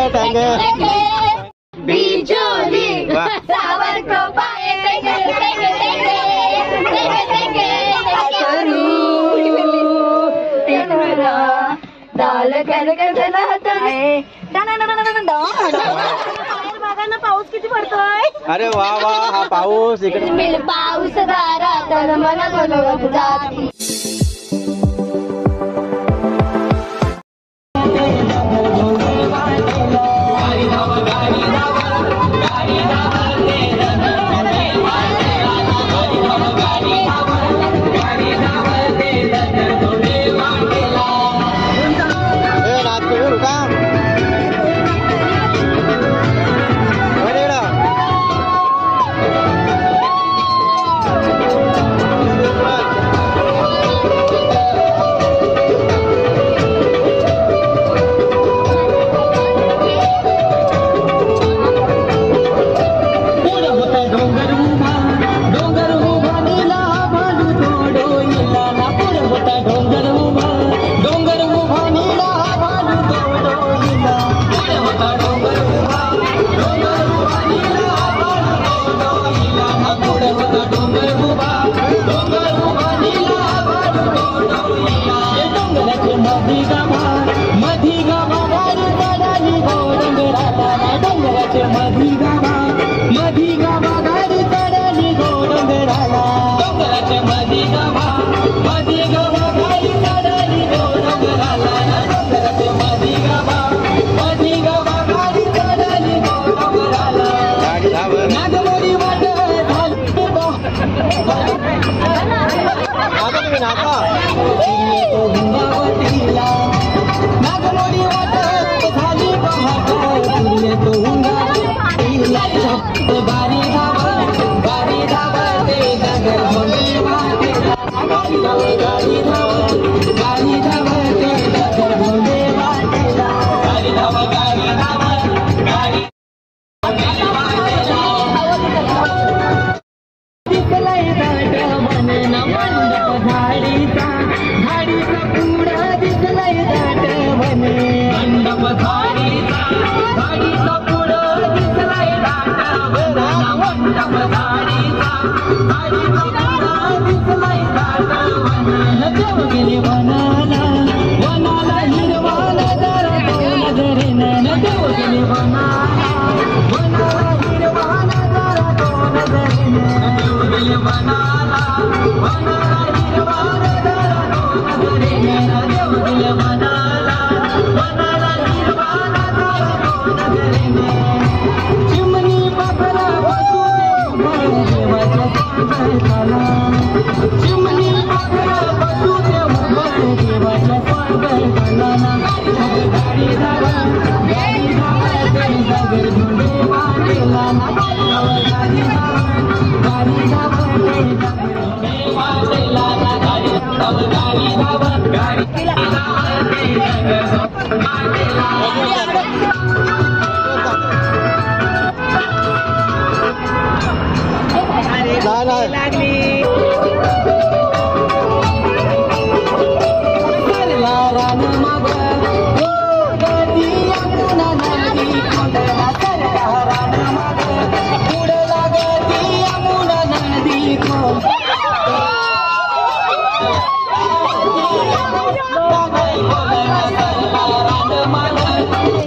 टांगे बिजोली सावर को पाए दाल बघा पाऊस किती पडतोय. अरे वा वा हा पाऊस इकडे पाऊस दारात मला बोलवत जाती. Mother.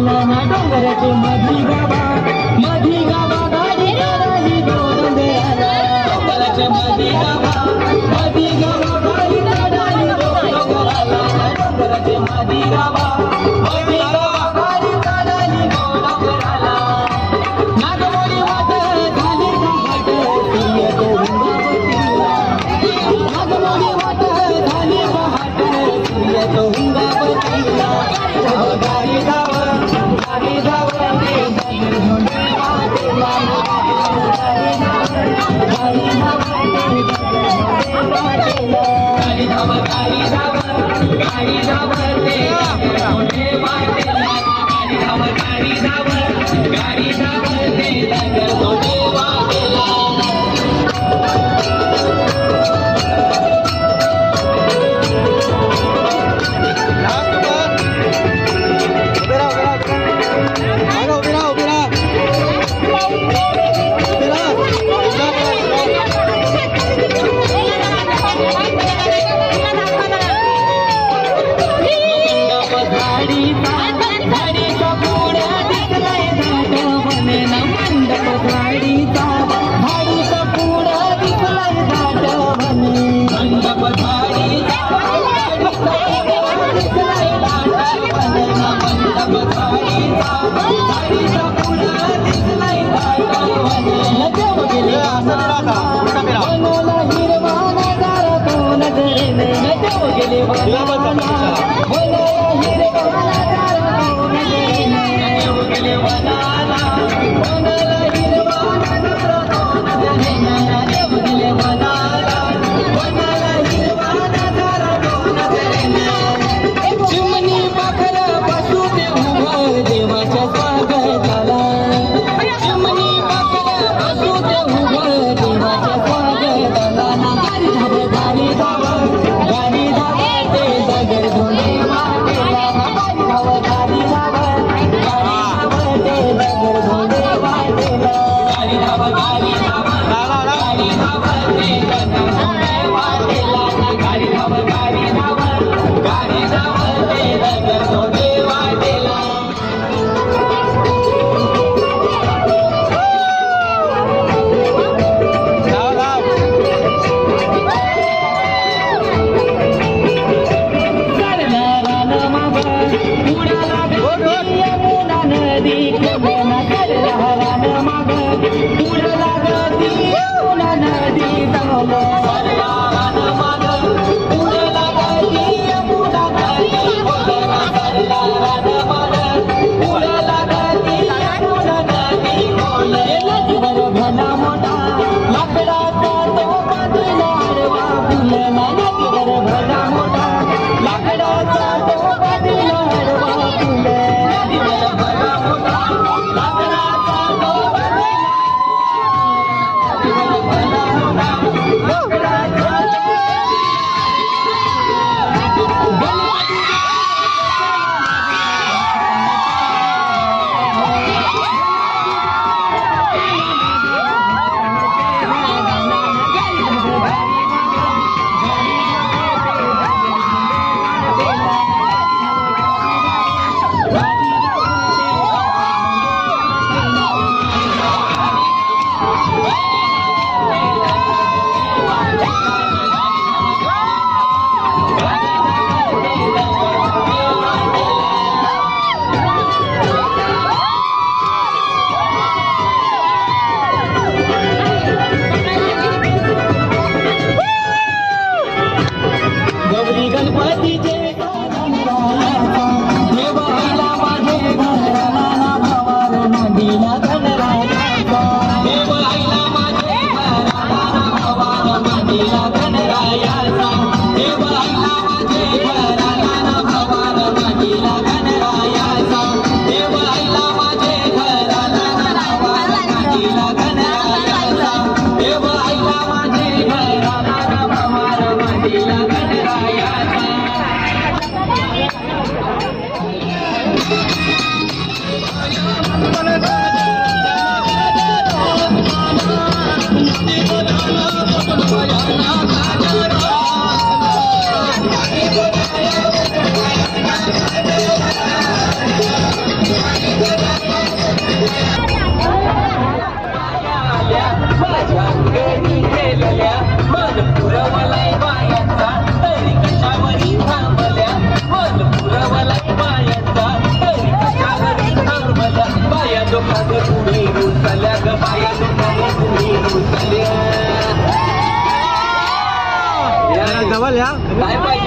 आला ना डोंगराचे मधी गावा गाडी गाडी डोंगराला डोंगराचे मधी गावा गाडी गाडी डोंगराला डोंगराचे मधी गावा गाडी गाडी डोंगराला नागमोडी वाट झाली घाट सिंह तो हुंगावतीला नागमोडी वाट झाली घाट सिंह तो हुंगावतीला गाडी धावर ते गाडी वाटेला गाडी धावर ते मोठे वाटेला गाडी धावर ते नगर मोठे वाटेला चिमणी पाखर बसू दे उभं देवाच्या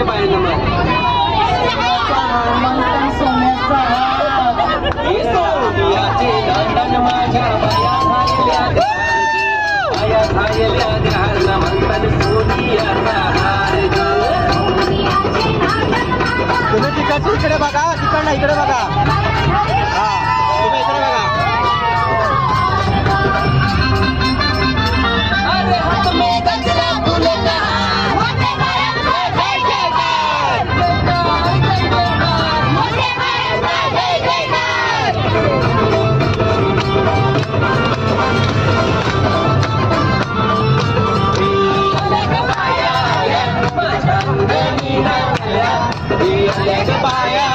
पाहिजे बायांना मग सोन्याचा हे सोनियाचे दांडन माझ्या बाया झालेल्या घालना म्हणतात सोनियाचा हार ग तुम्ही तिकडची इकडे बघा तिकडनं इकडे बघा हा तुम्ही इकडे बघा अरे हात में गजरा फुले का मोठे बाळांचा जय जयकार मोठे बाळांचा जय जयकार बाया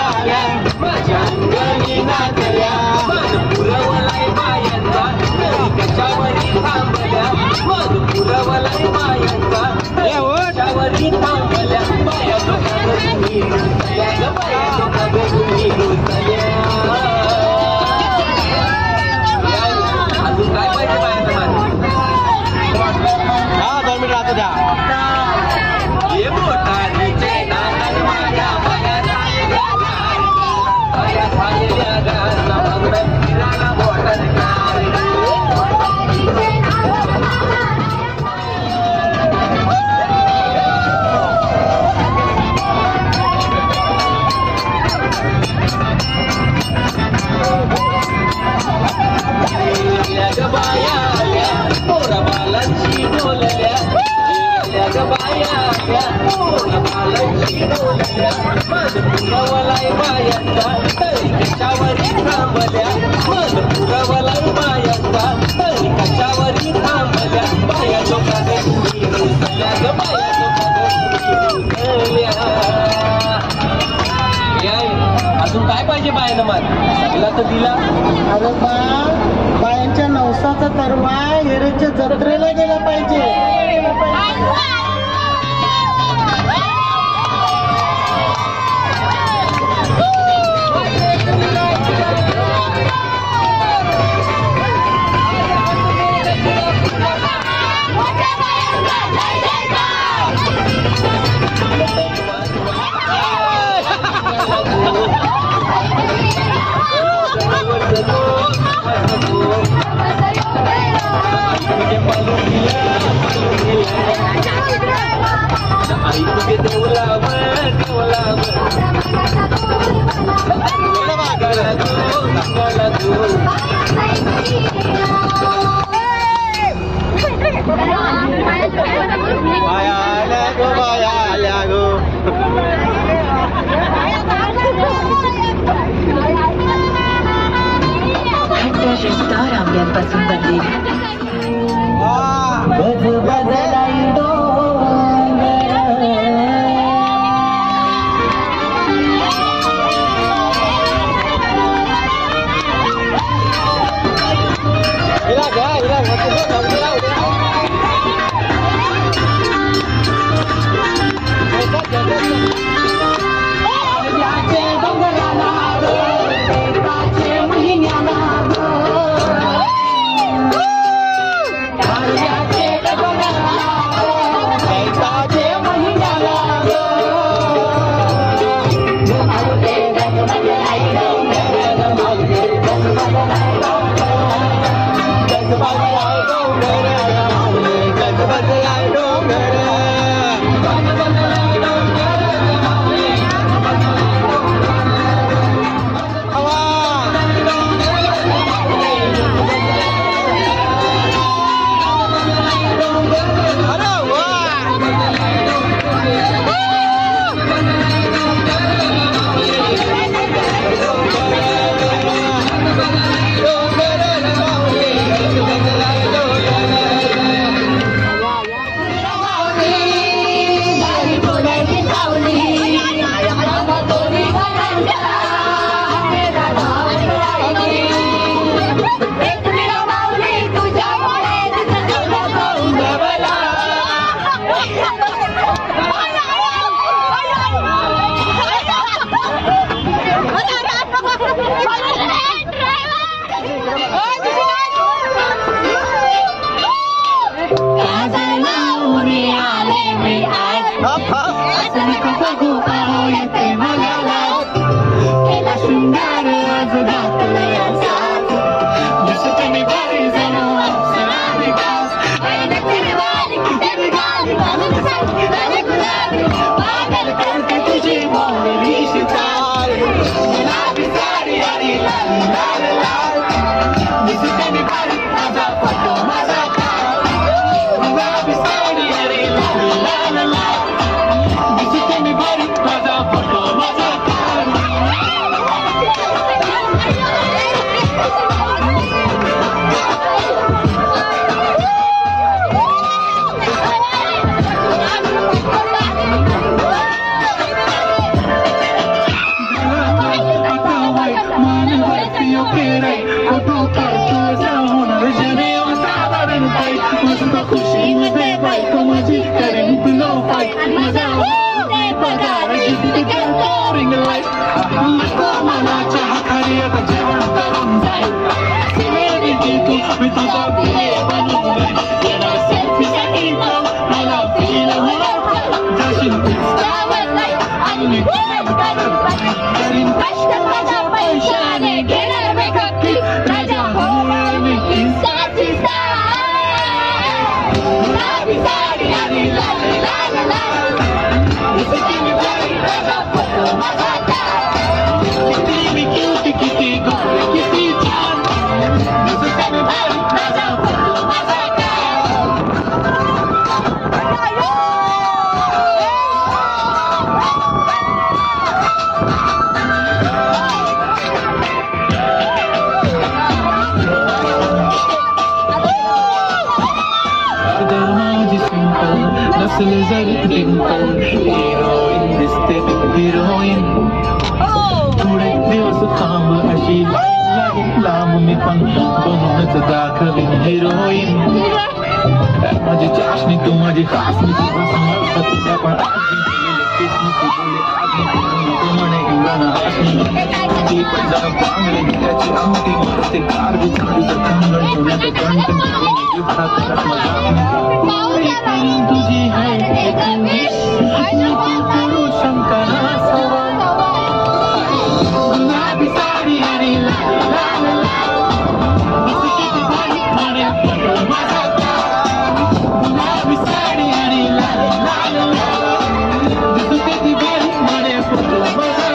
माझ्या अंगणी नाचल्या मन पुरवलाय बायांचा तरी कशावरी थांबल्या मन पुरवलाय बायांचा कशावरी थांबल्या बाया लोकांना तुम्ही रुसल्या ग बाया लोकांना तुम्ही रुसल्या अजून काय पाहिजे बायांना हा 2 मिनिट राहतो द्या हे मोठालीचे नांगण माझ्या बाया झालेल्या घालना म्हणतात फिरायला बोटात बाया आल्या पोरा बालांची डोलल्या बाया आल्या पोरा बालांची डोलल्या मन पुरवलाय बायांचा तरी कशावरी थांबल्या मन पुरवलाय बायांचा तरी कशावरी थांबल्या बाया लोकांना तुम्ही रुसल्या ग बाया लोकांना तुम्ही रुसल्या अजून काय पाहिजे बायानं मान सगळा तर दिला अरे बा बायांच्या नवसाचा तरवा हेरेच्या जत्रेला गेला पाहिजे आई तुझे देवलावर बाया आल्या गो तारांब्यांपासून बनलेली बदलाई शृंगार आज घातलाय साज. दिसते मी भारी जणू अप्सरा विकास. करते तुझी मोहरीची चाल. गुलाबी साडी आणि लाल लाल लाल. दिसते मी भारी माझा फोटो माझा काल. गुलाबी साडी आणि लाल लाल लाल. दिसते मी भारी माझा फोटो माझा काल. खुशी मध्ये बायको माझी करेन तुला पाय. माझा पगार किती करतो रिंग लाईफ. मला चहा खाली आता जेवण करून जाईल. सेलिब्रिटी तू मी तुझा बिले बनून जाईल. येणार सेल्फी साठी मला फील होणार. जशील इंस्टावर लाईक आणि मी करीन कष्ट माझ्या पैशाने घेणार मेकअप क्लिक. माझ्या होणार मी इंस्टाची स्टार. गुलाबी साडी आणि लाल लाल लाल. दिसते मी भारी माझा फोटो माझा काल. किती मी क्यूट किती गोड किती छान. दिसते मी भारी माझा फोटो माझा काल. नसले जरी डिंपल. हिरोईन दिसते हिरोईन. थोडे दिवस थांब अशी लागेल लांब मी पण बनूनच दाखवीन हिरोईन. माझी चाशनी तू माझी खास मी तुझं समजत तुझ्या पण म्हणे इंद्राना असणी. ती पण जरा चांगली त्याची अंगठी मारते कार विचारचं कंगण पुण्याचं कंटन तुझी है एक विश. करू शंकरा सवा. गुलाबी साडी आणि लाल लाल लाल. किती भारी म्हणे फोटो माझा काल. गुलाबी साडी आणि लाल लाल लाल. दिसते ती भारी म्हणे फोटो माझा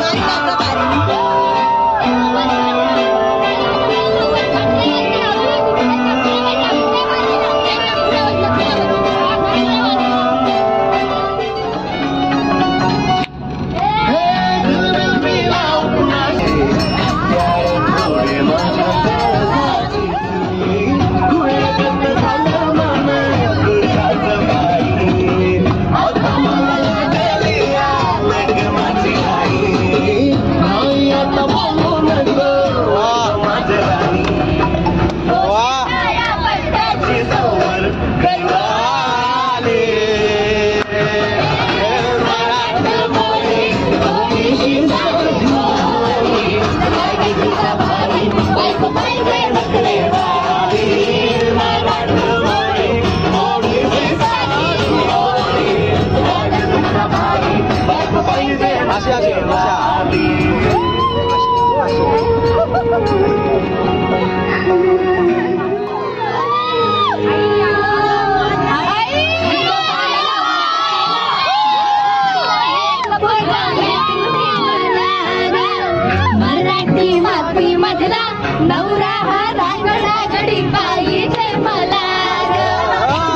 नवरा हा रांगडा गडी पाहिजे मला.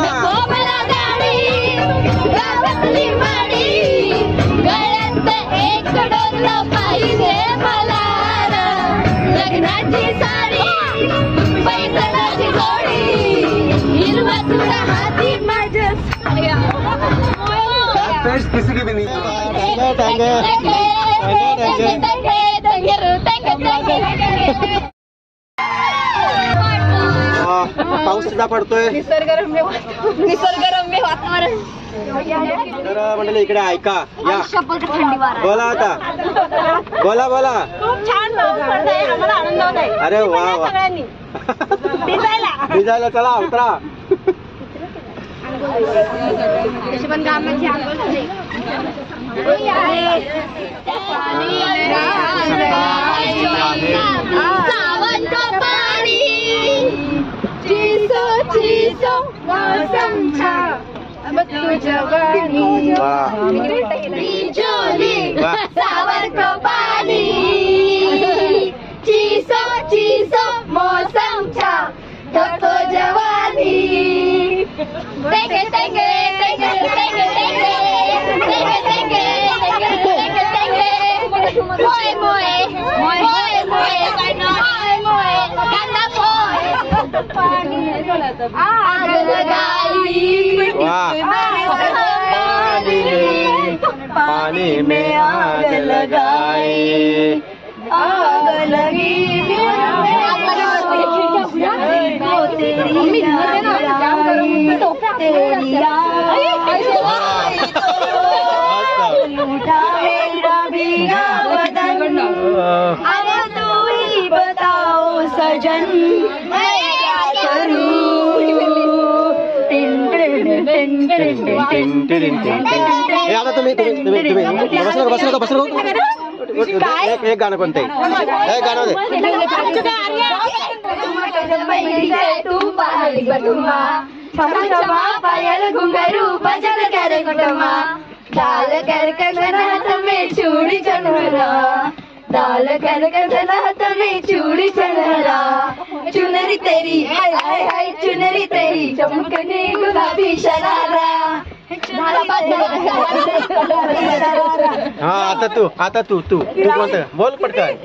नको मला गाडी गावातली माडी. गळ्यात एक डोरलं पाहिजे मला. लग्नाची साडी पैसणाची जोडी. हिरवा तुला हाती माझ्या किसी की भी नहीं. पाऊस सुद्धा पडतोय. निसर्गरम्य वातावरण. तर मंडळी इकडे ऐका या. थंडी वारा. बोला आता. बोला बोला. खूप छान पाऊस पडतोय. आम्हाला आनंद होत आहे. अरे वा वा. सगळ्यांनी भिजायला चला उतरा. तशी पण कामाची आंघोळ झाली. जवानी वाह बिजोली वाह. सावर को पानी चीसो चीसो मौसम छा थको जवानी तेंगे तेंगे तेंगे तेंगे तेंगे तेंगे तेंगे तेंगे तेंगे मोए मोए मोए मोए मोए मोए गंदा मोए आग लगाई वाह. पानी में आग लगाई आग लगी लूटा मेरा भीगा बदन अब तू ही बताओ सजन मैं क्या करूं हे आता तुम्ही बसलो एक गाणं कोणतं एक गाणं तू पाहली बटुमा क्षमा क्षमा पायल घुंघरू भजन करे कुटुमा डाल कर कंगन हाथ में चूड़ी चढ़रा डाल कर कंगन हाथ में चूड़ी चढ़रा चुनरी तेरी हाय हाय हाय चुनरी तेरी चमकने गुलाबी शरारा हा आता तू कोणतं बोल पटकन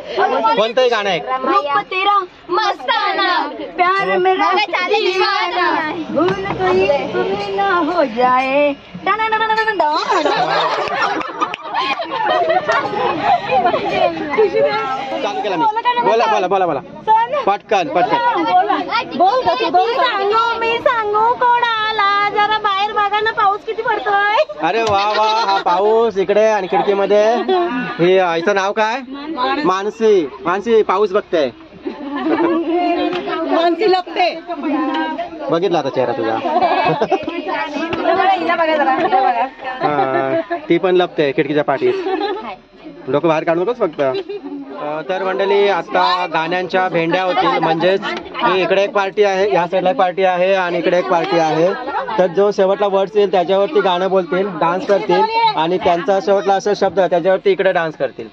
कोणतंही गाणं आहे रूप तेरा मस्ताना प्यार मेरा दीवाना भूल कोई तुम्हें ना हो जाए चालू केला मी बोला पटकन मी सांगू कोणाला जरा बाहेर बघा ना पाऊस किती पडतोय अरे वा हा पाऊस इकडे आणि खिडकीमध्ये हे आईचं नाव काय मानसी पाऊस बघते मानसी लपते बघितला आता चेहरा तुझा हा, ती पण लपते खिडकीच्या पाठीत डोकं बाहेर काढू नकोस फक्त तर मंडळी आता गाण्यांच्या भेंड्या होतील म्हणजेच इकडे एक पार्टी आहे या साईडला एक पार्टी आहे आणि इकडे एक पार्टी आहे तर जो शेवटला वर्ड्स येईल त्याच्यावरती गाणं बोलतील डान्स करतील आणि त्यांचा शेवटला असा शब्द त्याच्यावरती इकडे डान्स करतील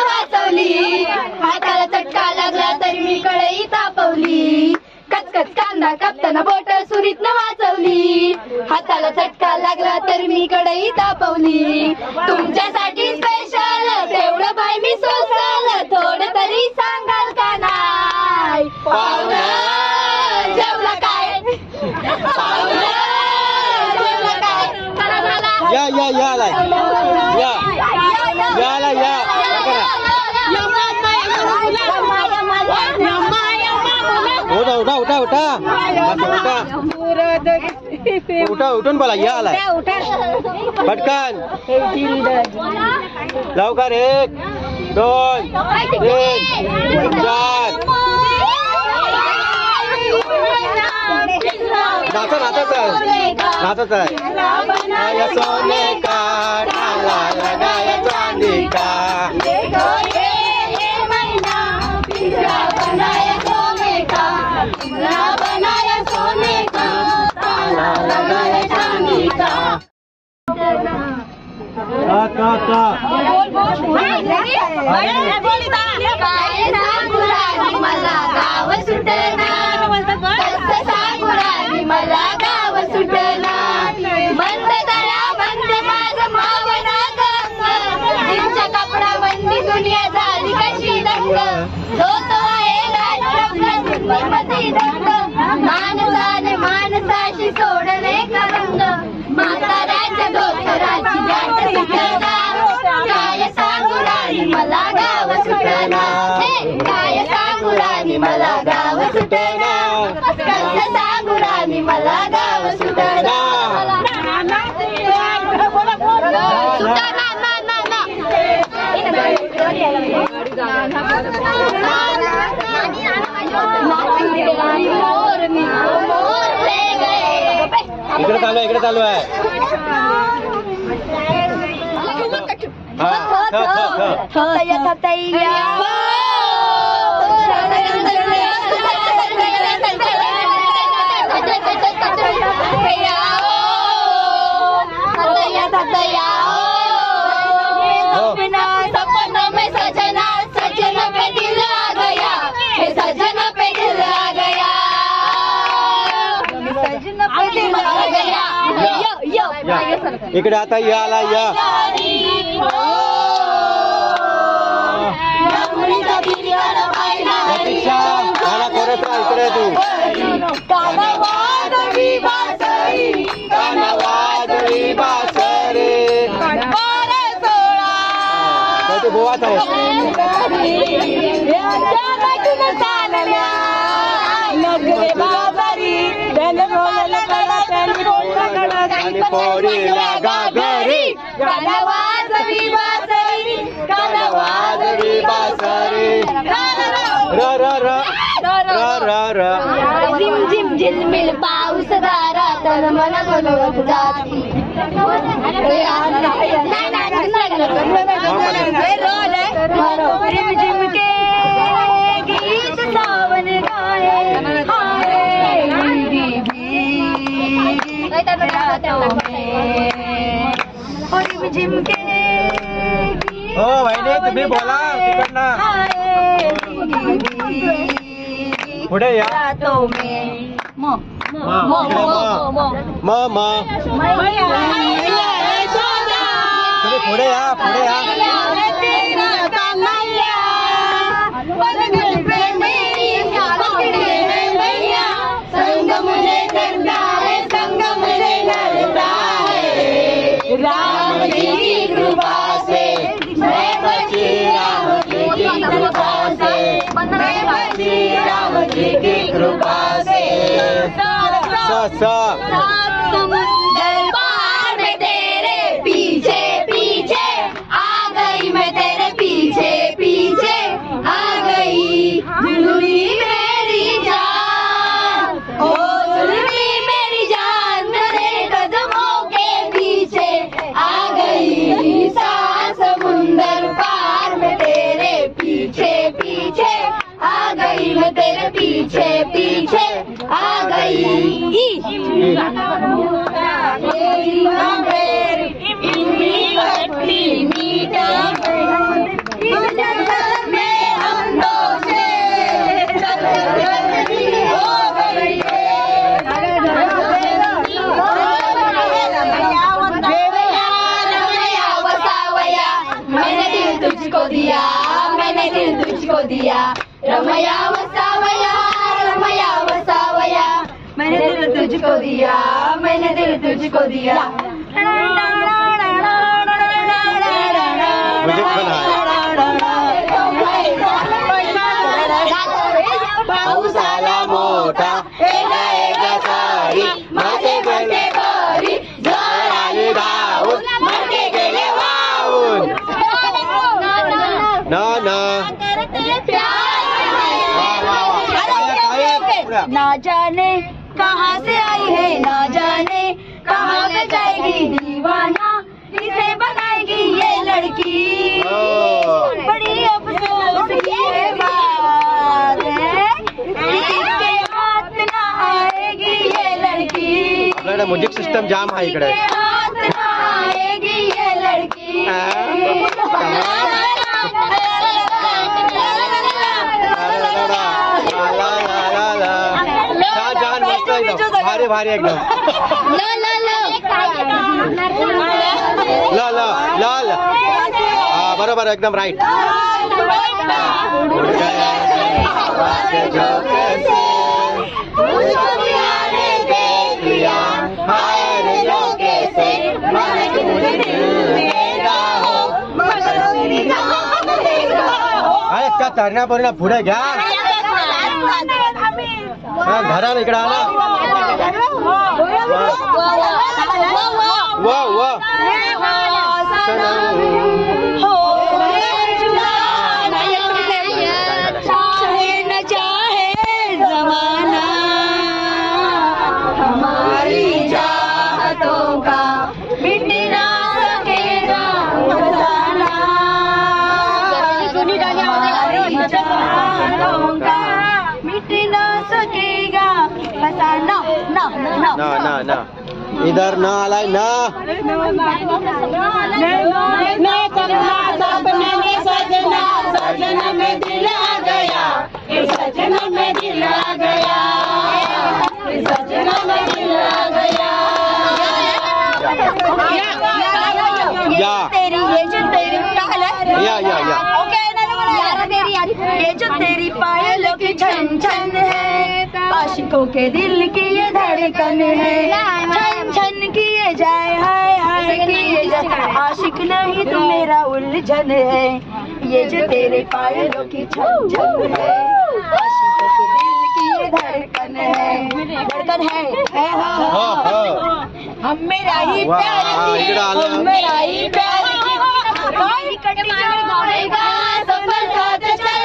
वाचवली हाताला चटका लागला तरी मी कळई तापवली कचकच कांदा कापताना बोट सुरीत वाचवली हाताला चटका लागला तर मी कढई तापवली तुमच्यासाठी स्पेशल तेवढं बाय मी सोसल थोडं तरी सांगाल का नाही पाहुणा जेवला काय पाहुणा जेवला काय या उठून बोला या आलाय पटकन लवकर 1 2 3 4 नाचत आहे सोने का डाला लगाया चांदी का बनाया सोने का ताला लगाया चांदी का मला गाव सुटना मला गाव सुटना बंद दया बंद माझं मावना गंग कपडा बंदी दुनिया झाली कशी दंग तो आहे राजरंग माणसाने माणसाशी सोडले करंग म्हाताऱ्याच्या धोतराची गाठ सुटना काय सांगू राणी मला गाव सुटना काय सांगू राणी मला गाव सुटना कसं सांगू राणी मला गाव सुटना इकडे चालू आहे सपनों में सजना सजन पे दिल आ गया, सजन पे दिल आ गया, सजन पे दिल आ गया. इकडे आता या आला या. प्रतीक्षा मला कोरस इकडे तू. कानवाजवी बासरी, कानवाजवी बासरी. ते बोवाच आहे. आणि पोरीला गागरी, कानवाजवी बासरी, कानवाजवी बासरी. र र र र र र. झिम झिम झिलमिल पाऊस दारा तन मन बोलवत जाती. झिम झिम के गीत सावन गाए, झिम झिम के हो वहिनी तुम्ही बोला तिकडनं. पुढे या. म तुम्ही पुढे या, पुढे या. संग मुझे करता है, संग मुझे करता है, राम जी की कृपा से मैं बची, राम जी की कृपा से मैं बची, राम जी की कृपा से. सात समुंदर पार में तेरे पीछे पीछे आ गई, मैं तेरे पीछे पीछे आ गई. जुलमी मेरी जान, ओ जुलमी मेरी जान, तेरे कदमों के पीछे आ गई. सात समुंदर पार में तेरे पीछे पीछे आ गई, मैं तेरे पीछे पीछे आ गई. मैंने दिल तुझको दिया, मैंने दिल तुझको दिया, रमया वसावया, रमया वसावया. मैंने दिल तुझको दिया, मैंने दिल तुझको दिया. पाऊस आला मोठा, एका सारी माझे गेले बरी, जर आली धावून माझे गेले वाहून. ना ना ना जाने कहाँ से आई है, ना जाने कहाँ ले जाएगी, दीवाना किसे बनाएगी ये लड़की. बड़ी अफसोस की बात है, किसके हाथ ना आएगी ये लड़की. आपल्याकडे म्युझिक सिस्टम जाम आहे इकडे. हाथ ना आएगी ये लड़की. छान मस्त एकदम भारी भारी एकदम. ल ल ल ल बरोबर एकदम राईट. अरे त्या चढण्यापर्यंत पुढे घ्या. घरा इकडे आला. वा वा हमारी चाहतों का मिट ना सकेगा फसाना. हमारी चाहतों का मिट ना सकेगा फसाना. ना ना ना इधर न आलाय ना सजना में दिल आ गया सजना में दिल आ गया सजना में दिल आ गया या तेरी ये जो तेरी या ये जो तेरी पायलों की छन छन है आशिकों के दिल की ये धड़कन है छन छन किए जाए हाय हाय किए जाए आशिक नहीं तू मेरा उलझन है ये जो तेरे पायलों की छन छन है आशिकों के दिल की ये धड़कन है हम मेरा ही प्यार हम मेरा ही प्यार सफर साथ चल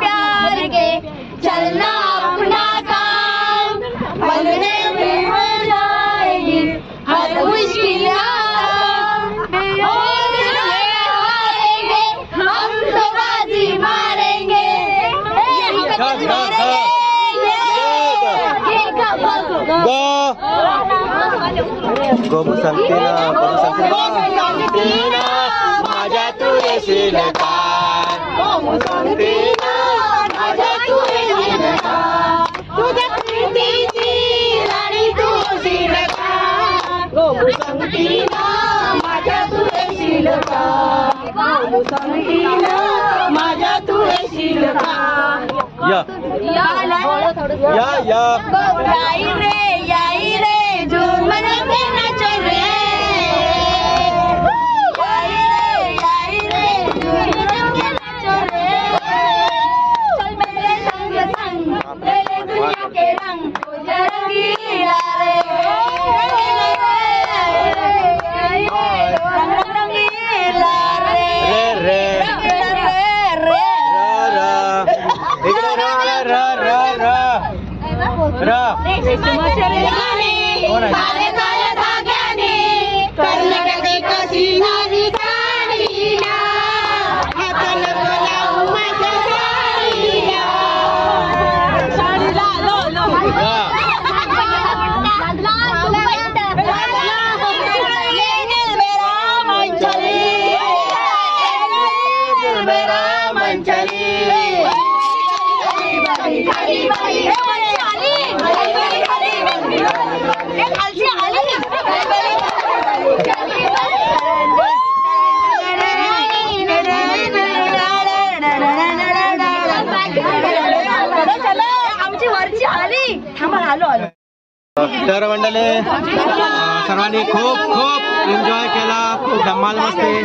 प्यार के चलना अपना काम बनने में जाएगी हर मुश्किल हम तो बाजी मारेंगे गोबू सांगते ना माझ्या तू येशील काय गोबू सांगते ना माझ्या तू येशील काय तुझ्या प्रीतीची राणी तू येशील का गोबू सांगती ना माझ्या तू येशील का गोबू सांगती ना माझ्या तू येशील का या याई रे जून मनाते नाचो रे याई रे जून मनाते नाचो रे चल मेरे संग संग मेरे दुनिया के रंग तुझे रंगीला रे रंगीला रे रे इकडे कोण आहे आमची वरची आली थांबा आलो तर मंडळी सर्वांनी खूप खूप एन्जॉय केला खूप धमाल मस्ती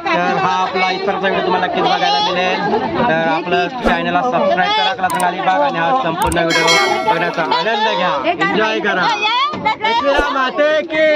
तर हा आपला इतरचा व्हिडिओ तुम्हाला नक्कीच बघायला मिळेल तर आपलं चॅनलला सबस्क्राईब करा क्लास बाग आणि हा संपूर्ण व्हिडिओ बघण्याचा आनंद घ्या एन्जॉय करा माते की